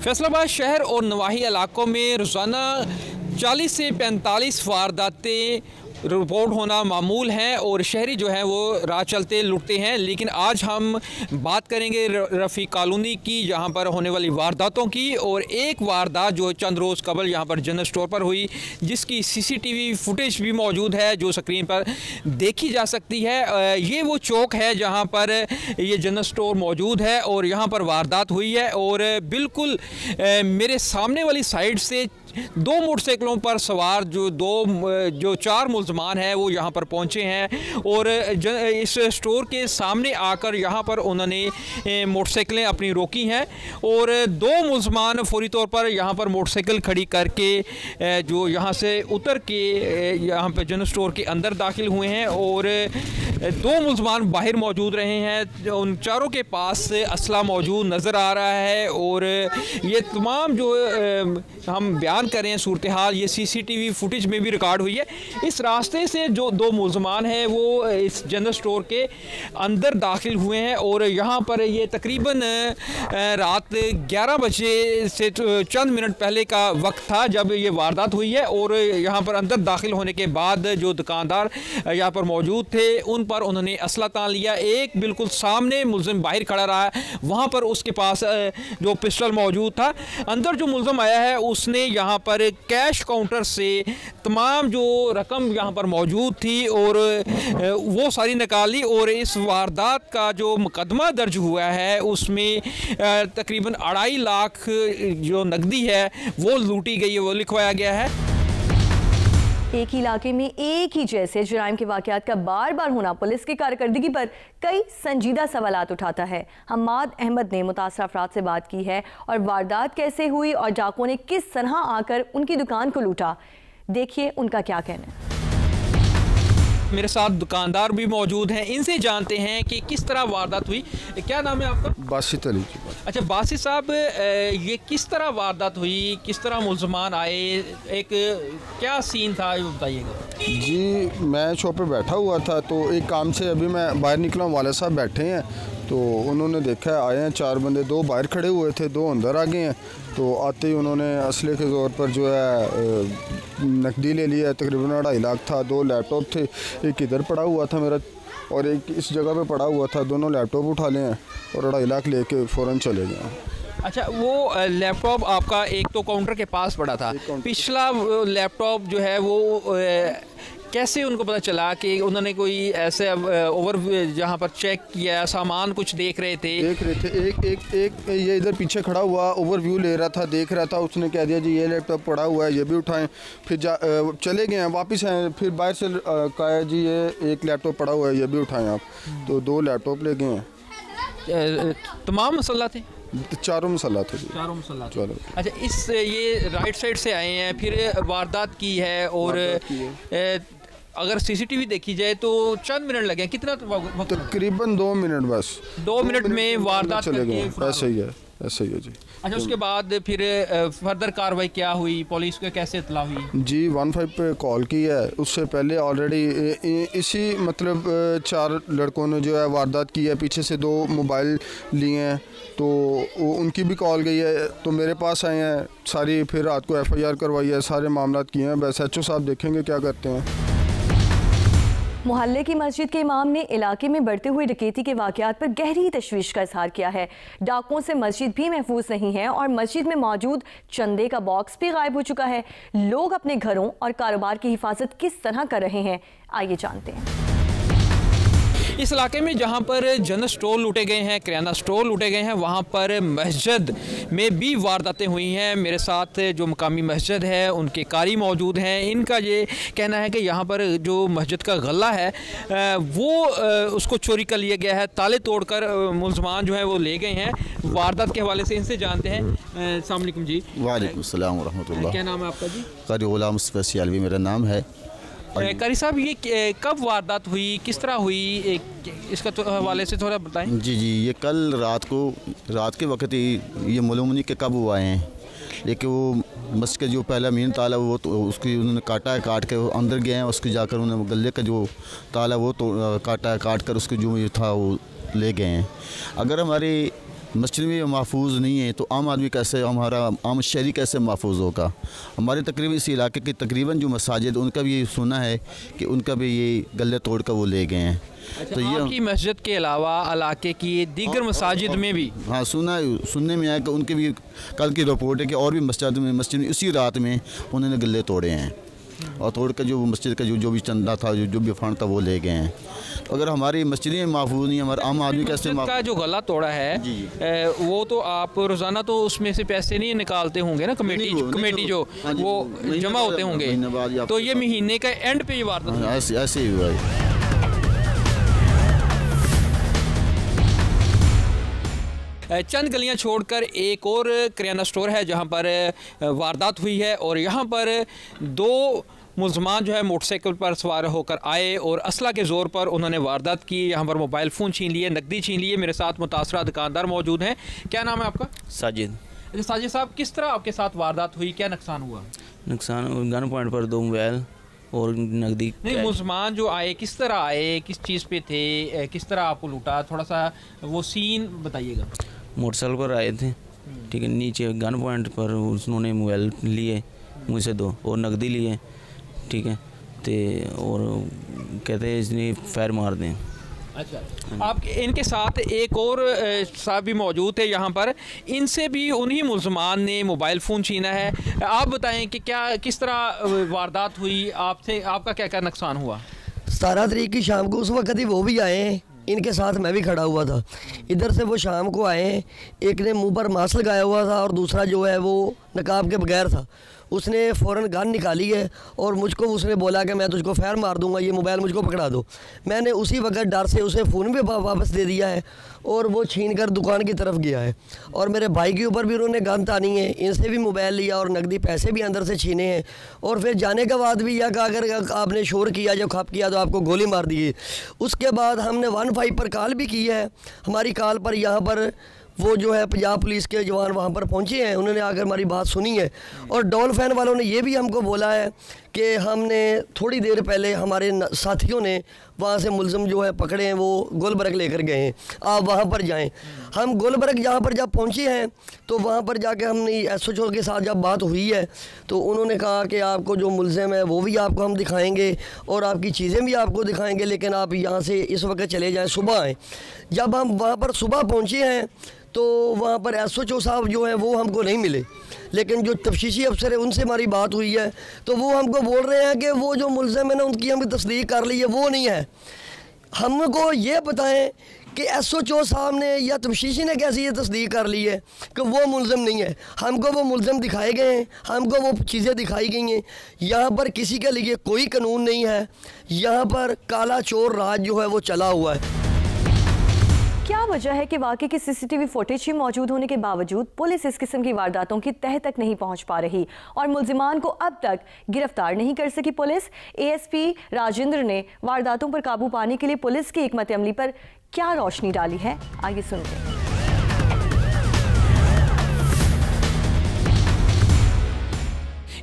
फैसलाबाद शहर और नवाही इलाकों में रोज़ाना 40 से 45 वारदातें रिपोर्ट होना मामूल है और शहरी जो है वो राह चलते लुटते हैं। लेकिन आज हम बात करेंगे रफ़ी कॉलोनी की, जहाँ पर होने वाली वारदातों की। और एक वारदात जो चंद रोज़ कबल यहाँ पर जनरल स्टोर पर हुई, जिसकी CCTV फुटेज भी मौजूद है जो स्क्रीन पर देखी जा सकती है। ये वो चौक है जहाँ पर ये जनरल स्टोर मौजूद है और यहाँ पर वारदात हुई है। और बिल्कुल मेरे सामने वाली साइड से दो मोटरसाइकिलों पर सवार जो 4 मुलजमान हैं वो यहाँ पर पहुँचे हैं और इस स्टोर के सामने आकर यहाँ पर उन्होंने मोटरसाइकिलें अपनी रोकी हैं। और 2 मुलजमान फौरी तौर पर यहाँ पर मोटरसाइकिल खड़ी करके जो यहाँ से उतर के यहाँ पर जनरल स्टोर के अंदर दाखिल हुए हैं और 2 मुलजमान बाहर मौजूद रहे हैं। उन चारों के पास असला मौजूद नज़र आ रहा है और ये तमाम जो हम बयान करें सूरत हाल, ये CCTV फुटेज में भी रिकॉर्ड हुई है। इस रास्ते से जो 2 मुलजमान हैं वो इस जनरल स्टोर के अंदर दाखिल हुए हैं और यहाँ पर ये तकरीबन रात 11 बजे से चंद मिनट पहले का वक्त था जब ये वारदात हुई है। और यहाँ पर अंदर दाखिल होने के बाद जो दुकानदार यहाँ पर मौजूद थे उन पर उन्होंने असला तान लिया। एक बिल्कुल सामने मुलजिम बाहर खड़ा रहा है, वहाँ पर उसके पास जो पिस्टल मौजूद था। अंदर जो मुलजिम आया है उसने यहाँ पर कैश काउंटर से तमाम जो रकम यहाँ पर मौजूद थी और वो सारी निकाली। और इस वारदात का जो मुकदमा दर्ज हुआ है उसमें तकरीबन 2.5 लाख जो नकदी है वो लूटी गई है, वो लिखवाया गया है। एक ही इलाके में एक ही जैसे जुराइम के वाकयात का बार बार होना पुलिस की कारकर्दगी पर कई संजीदा सवालात उठाता है। हम्माद अहमद ने मुतासर अफराद से बात की है और वारदात कैसे हुई और डाकुओं ने किस तरह आकर उनकी दुकान को लूटा, देखिए उनका क्या कहना है। मेरे साथ दुकानदार भी मौजूद हैं, इनसे जानते हैं कि किस तरह वारदात हुई। क्या नाम है आपका? बासित अली। अच्छा बासित साहब, ये किस तरह वारदात हुई, किस तरह मुलजमान आए, एक क्या सीन था ये बताइएगा। जी मैं शॉप पे बैठा हुआ था तो एक काम से अभी मैं बाहर निकला, वाले साहब बैठे हैं तो उन्होंने देखा आए हैं 4 बंदे, 2 बाहर खड़े हुए थे, 2 अंदर आ गए हैं। तो आते ही उन्होंने असले के ज़ोर पर जो है नकदी ले लिया, तकरीबन 2.5 लाख था। 2 लैपटॉप थे, एक इधर पड़ा हुआ था मेरा और एक इस जगह पे पड़ा हुआ था। दोनों लैपटॉप उठा लिए हैं और 2.5 लाख लेके फ़ौरन चले गए। अच्छा, वो लैपटॉप आपका एक तो काउंटर के पास पड़ा था, पिछला लैपटॉप जो है वो कैसे उनको पता चला कि उन्होंने कोई ऐसे ओवर जहाँ पर चेक किया, सामान कुछ देख रहे थे? एक ये इधर पीछे खड़ा हुआ ओवरव्यू ले रहा था, देख रहा था, उसने कह दिया जी ये लैपटॉप पड़ा हुआ है, ये भी उठाएं। फिर चले गए हैं, वापस आए, फिर बाहर से कहा जी ये एक लैपटॉप पड़ा हुआ है, ये भी उठाएं आप। तो 2 लैपटॉप ले गए हैं। तमाम मसला थे? 4 मसला थे। 4 मसला थे। अच्छा, इस ये राइट साइड से आए हैं, फिर वारदात की है और अगर CCTV देखी जाए तो चंद मिनट लगे, कितना तकरीबन 2 मिनट, बस 2 मिनट में वारदात चले गए। ऐसे ही है, ऐसे ही है जी। अच्छा, उसके बाद फिर फर्दर कार्रवाई क्या हुई, पुलिस को कैसे इत्तला हुई? जी 15 पे कॉल की है, उससे पहले ऑलरेडी इसी मतलब 4 लड़कों ने जो है वारदात की है, पीछे से 2 मोबाइल लिए हैं तो उनकी भी कॉल गई है। तो मेरे पास आए हैं सारी, फिर रात को FIR करवाई है, सारे मामला किए हैं। बस HO साहब देखेंगे क्या करते हैं। मोहल्ले की मस्जिद के इमाम ने इलाके में बढ़ते हुए डकैती के वाकयात पर गहरी तशवीश का इजहार किया है। डाकुओं से मस्जिद भी महफूज नहीं है और मस्जिद में मौजूद चंदे का बॉक्स भी गायब हो चुका है। लोग अपने घरों और कारोबार की हिफाजत किस तरह कर रहे हैं, आइए जानते हैं। इस इलाके में जहाँ पर जनरल स्टोर लूटे गए हैं, किराना स्टोर लूटे गए हैं, वहाँ पर मस्जिद में भी वारदातें हुई हैं। मेरे साथ जो मकामी मस्जिद है उनके कारी मौजूद हैं। इनका ये कहना है कि यहाँ पर जो मस्जिद का गला है वो उसको चोरी कर लिया गया है, ताले तोड़कर मुलजमान जो है वो ले गए हैं। वारदात के हवाले से इनसे जानते हैं। अस्सलाम वालेकुम जी। वालेकुम सलाम व रहमतुल्लाह। क्या नाम है आपका जी? कारी गुलाम मुस्तफा अलवी मेरा नाम है। कारी साहब, ये कब वारदात हुई, किस तरह हुई, इसका तो हवाले से थोड़ा बताएं। जी ये कल रात के वक्त ही ये मालूम नहीं कि कब हुआ है, लेकिन वो मस्जिद का जो पहला मेन ताला वो तो उसकी उन्होंने काट के अंदर गए हैं, उसके जाकर उन्होंने गले का जो ताला वो तो काट कर उसके जो था वो ले गए हैं। अगर हमारी मस्जिद में महफूज नहीं है तो आम आदमी कैसे, हमारा आम शहरी कैसे महफूज होगा। हमारे तकरीबन इस इलाके के तकरीबन जो मसाजिद उनका भी ये सुना है कि उनका भी ये गले तोड़ कर वो ले गए हैं। तो ये आपकी मस्जिद के अलावा इलाके की दीगर मसाजिद में भी हाँ सुनने में आया कि उनके भी कल की रिपोर्ट है कि और भी मस्जिद में इसी रात में उन्होंने गले तोड़े हैं और तोड़ कर जो मस्जिद का जो भी चंदा था, जो भी फंड था वो ले गए हैं। तो अगर हमारी मस्जिदें महफूज नहीं, हमारा आम आदमी कैसे का जो गला तोड़ा है वो तो आप रोज़ाना तो उसमें से पैसे नहीं निकालते होंगे ना, कमेटी जो वो जमा होते होंगे, तो ये महीने का एंड पे ये वारदात ऐसे ही हुआ है। चंद गलियां छोड़कर एक और किराना स्टोर है जहां पर वारदात हुई है और यहां पर 2 मुलजमान जो है मोटरसाइकिल पर सवार होकर आए और असला के ज़ोर पर उन्होंने वारदात की। यहाँ पर मोबाइल फ़ोन छीन लिए, नकदी छीन लिए। मेरे साथ मुतासरा दुकानदार मौजूद हैं। क्या नाम है आपका? साजिद। अच्छा साजिद साहब, किस तरह आपके साथ वारदात हुई, क्या नुकसान हुआ? नुकसान गन पॉइंट पर 2 मोबाइल और नकदी। नहीं, मुलजमान जो आए किस तरह आए, किस चीज़ पे थे, किस तरह आपको लूटा, थोड़ा सा वो सीन बताइएगा। मोटरसाइकिल पर आए थे, ठीक है, नीचे गन पॉइंट पर उन्होंने मोबाइल लिए मुझसे 2 और नकदी लिए, ठीक है, और कहते हैं इसने फायर मार दें। अच्छा, आप इनके साथ एक और साहब भी मौजूद थे यहाँ पर, इनसे भी उन्हीं मुलजमान ने मोबाइल फ़ोन छीना है। आप बताएं कि क्या किस तरह वारदात हुई, आपसे आपका क्या क्या नुकसान हुआ? 17 तारीख की शाम को उस वक्त ही वो भी आए, इनके साथ मैं भी खड़ा हुआ था। इधर से वो शाम को आए, एक ने मुंह पर मास्क लगाया हुआ था और दूसरा जो है वो नकाब के बगैर था। उसने फ़ौरन गन निकाली है और मुझको उसने बोला कि मैं तुझको फायर मार दूंगा, ये मोबाइल मुझको पकड़ा दो। मैंने उसी वक्त डर से उसे फ़ोन भी वापस दे दिया है और वो छीन कर दुकान की तरफ गया है। और मेरे भाई के ऊपर भी उन्होंने गन तानी है, इनसे भी मोबाइल लिया और नकदी पैसे भी अंदर से छीने हैं। और फिर जाने के बाद भी यह कहा अगर आपने शोर किया, जो खप किया तो आपको गोली मार दी। उसके बाद हमने 15 पर कॉल भी की है। हमारी कॉल पर यहाँ पर वो जो है पंजाब पुलिस के जवान वहाँ पर पहुँचे हैं, उन्होंने आकर हमारी बात सुनी है। और डॉल्फिन वालों ने ये भी हमको बोला है कि हमने थोड़ी देर पहले हमारे साथियों ने वहाँ से मुलज़िम जो है पकड़े हैं, वो गुलबर्ग लेकर गए हैं, आप वहाँ पर जाएं। हम गुलबर्ग जहाँ पर जब पहुँचे हैं तो वहाँ पर जाके हमने SHO के साथ जब बात हुई है तो उन्होंने कहा कि आपको जो मुलज़िम है वो भी आपको हम दिखाएंगे और आपकी चीज़ें भी आपको दिखाएंगे, लेकिन आप यहाँ से इस वक्त चले जाएँ, सुबह आएँ। जब हम वहाँ पर सुबह पहुँचे हैं तो वहाँ पर SHO साहब जो है वो हमको नहीं मिले, लेकिन जो तफ्तीशी अफसर है उनसे हमारी बात हुई है तो वो हमको बोल रहे हैं कि वो जो मुलज़िम है ना उनकी हमने तस्दीक कर ली है, वो नहीं है। हमको ये बताएं कि SHO साहब ने या तफ्तीशी ने कैसे ये तस्दीक कर ली है कि वो मुलज़िम नहीं है। हमको वो मुलज़िम दिखाए गए हैं, हमको वो चीज़ें दिखाई गई हैं। यहाँ पर किसी के लिए कोई कानून नहीं है, यहाँ पर काला चोर राज जो है वो चला हुआ है। क्या वजह है कि वाकई की CCTV फुटेज ही मौजूद होने के बावजूद पुलिस इस किस्म की वारदातों की तह तक नहीं पहुंच पा रही और मुलजिमान को अब तक गिरफ्तार नहीं कर सकी पुलिस? ASP राजेंद्र ने वारदातों पर काबू पाने के लिए पुलिस की हिकमत अमली पर क्या रोशनी डाली है, आइए सुनते हैं।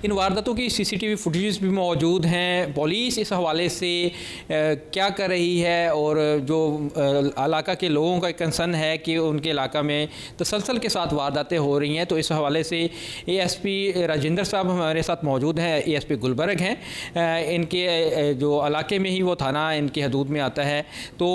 इन वारदातों की CCTV फुटेज भी मौजूद हैं। पुलिस इस हवाले से क्या कर रही है और जो इलाका के लोगों का कंसर्न है कि उनके इलाका में तसलसल के साथ वारदातें हो रही हैं, तो इस हवाले से ASP राजेंद्र साहब हमारे साथ मौजूद हैं। ASP गुलबर्ग हैं, इनके जो इलाके में ही वो थाना इनकी हदूद में आता है। तो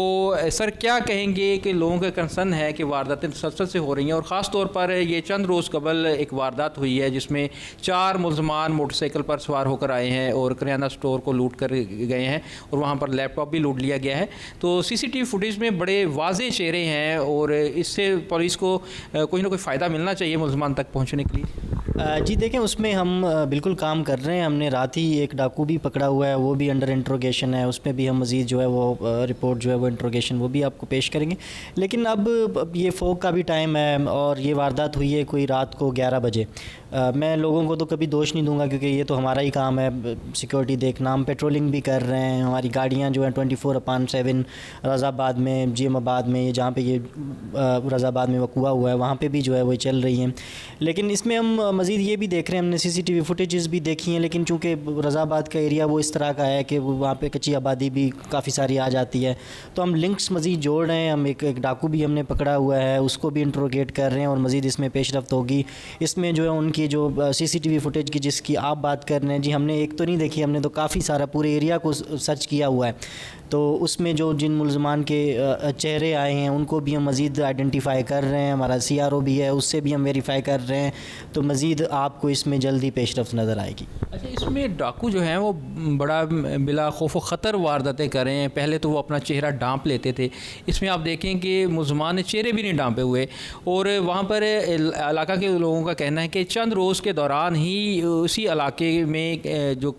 सर क्या कहेंगे कि लोगों का कंसर्न है कि वारदातें तसलसल से हो रही हैं और ख़ास तौर पर ये चंद रोज़ कबल एक वारदात हुई है जिसमें 4 मुलजमान मोटरसाइकिल पर सवार होकर आए हैं और किराना स्टोर को लूट कर गए हैं और वहाँ पर लैपटॉप भी लूट लिया गया है। तो CCTV फुटेज में बड़े वाज़े चेहरे हैं और इससे पुलिस को कोई ना कोई फ़ायदा मिलना चाहिए मुलजमान तक पहुँचने के लिए। जी देखें, उसमें हम बिल्कुल काम कर रहे हैं। हमने रात ही एक डाकू भी पकड़ा हुआ है, वो भी अंडर इंट्रोगेशन है। उसमें भी हम मज़ीद जो है वो रिपोर्ट जो है वो इंट्रोगेशन वो भी आपको पेश करेंगे। लेकिन अब ये फोक का भी टाइम है और ये वारदात हुई है कोई रात को 11 बजे। मैं लोगों को तो कभी दोष नहीं दूंगा क्योंकि ये तो हमारा ही काम है सिक्योरिटी देखना। हम पेट्रोलिंग भी कर रहे हैं, हमारी गाड़ियाँ जो हैं 24/7 रज़ाबाद में, जीएमाबाद में, ये जहाँ पे ये रज़ाबाद में वक़ुआ हुआ है वहाँ पे भी जो है वो चल रही हैं। लेकिन इसमें हम मज़ीद ये भी देख रहे हैं, हमने CCTV फुटेजेस भी देखी हैं, लेकिन चूँकि रज़ाबाद का एरिया वो इस तरह का है कि वहाँ पे कच्ची आबादी भी काफ़ी सारी आ जाती है, तो हम लिंक्स मज़ीद जोड़ रहे हैं। हम एक डाकू भी हमने पकड़ा हुआ है, उसको भी इंट्रोगेट कर रहे हैं और मज़ीद इसमें पेशरफ्त होगी। इसमें जो है उनकी जो CCTV फुटेज की जिसकी आप बात कर रहे हैं जी, हमने एक तो नहीं देखी, हमने तो काफ़ी सारा पूरे एरिया को सर्च किया हुआ है। तो उसमें जो जिन मुलजमान के चेहरे आए हैं उनको भी हम मज़ीद आइडेंटिफाई कर रहे हैं, हमारा CRO भी है, उससे भी हम वेरीफाई कर रहे हैं, तो मज़ीद आपको इसमें जल्दी पेशरफ्त नज़र आएगी। अच्छा, इसमें डाकू जो हैं वो बड़ा बिला खौफ ख़तर वारदातें कर रहे हैं। पहले तो वो अपना चेहरा ढांप लेते थे, इसमें आप देखें कि मुलजमान ने चेहरे भी नहीं ढांपे हुए, और वहाँ पर इलाका के लोगों का कहना है कि चंद रोज़ के दौरान ही उसी इलाके में जो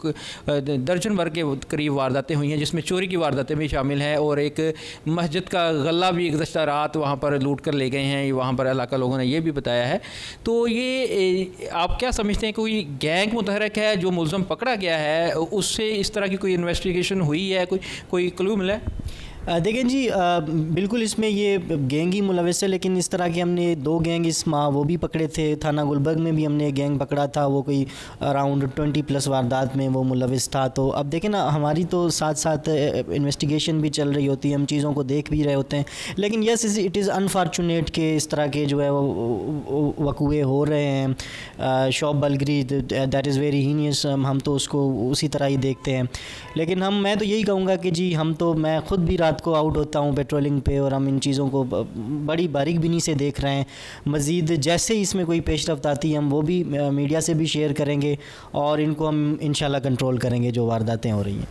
दर्जन भर के करीब वारदातें हुई हैं, जिसमें चोरी की वारदातें भी शामिल हैं, और एक मस्जिद का गला भी गुज़श्ता रात वहाँ पर लूट कर ले गए हैं, वहाँ पर इलाका लोगों ने ये भी बताया है। तो ये आप क्या समझते हैं, कोई गैंग मुतहरक है जो मुलज़म पकड़ा गया है, उससे इस तरह की कोई इन्वेस्टिगेशन हुई है, कोई क्लू मिला है? देखें जी, बिल्कुल इसमें ये गैंग ही मुलविस है, लेकिन इस तरह के हमने 2 गैंग इस माह वो भी पकड़े थे। थाना गुलबर्ग में भी हमने एक गैंग पकड़ा था, वो कोई अराउंड 20+ वारदात में वो मुलविस था। तो अब देखें ना, हमारी तो साथ साथ इन्वेस्टिगेशन भी चल रही होती है, हम चीज़ों को देख भी रहे होते हैं, लेकिन यस इट इज़ अनफॉर्चुनेट कि इस तरह के जो है वो वक़ुए हो रहे हैं। Shop burglary that is very heinous, हम तो उसको उसी तरह ही देखते हैं। लेकिन मैं तो यही कहूँगा कि जी मैं ख़ुद भी रात को आउट होता हूँ पेट्रोलिंग पे, और हम इन चीज़ों को बड़ी बारीक बिनी से देख रहे हैं। मज़ीद जैसे ही इसमें कोई पेशरफ्त आती है हम वो भी मीडिया से भी शेयर करेंगे, और इनको हम इंशाल्लाह कंट्रोल करेंगे जो वारदातें हो रही हैं।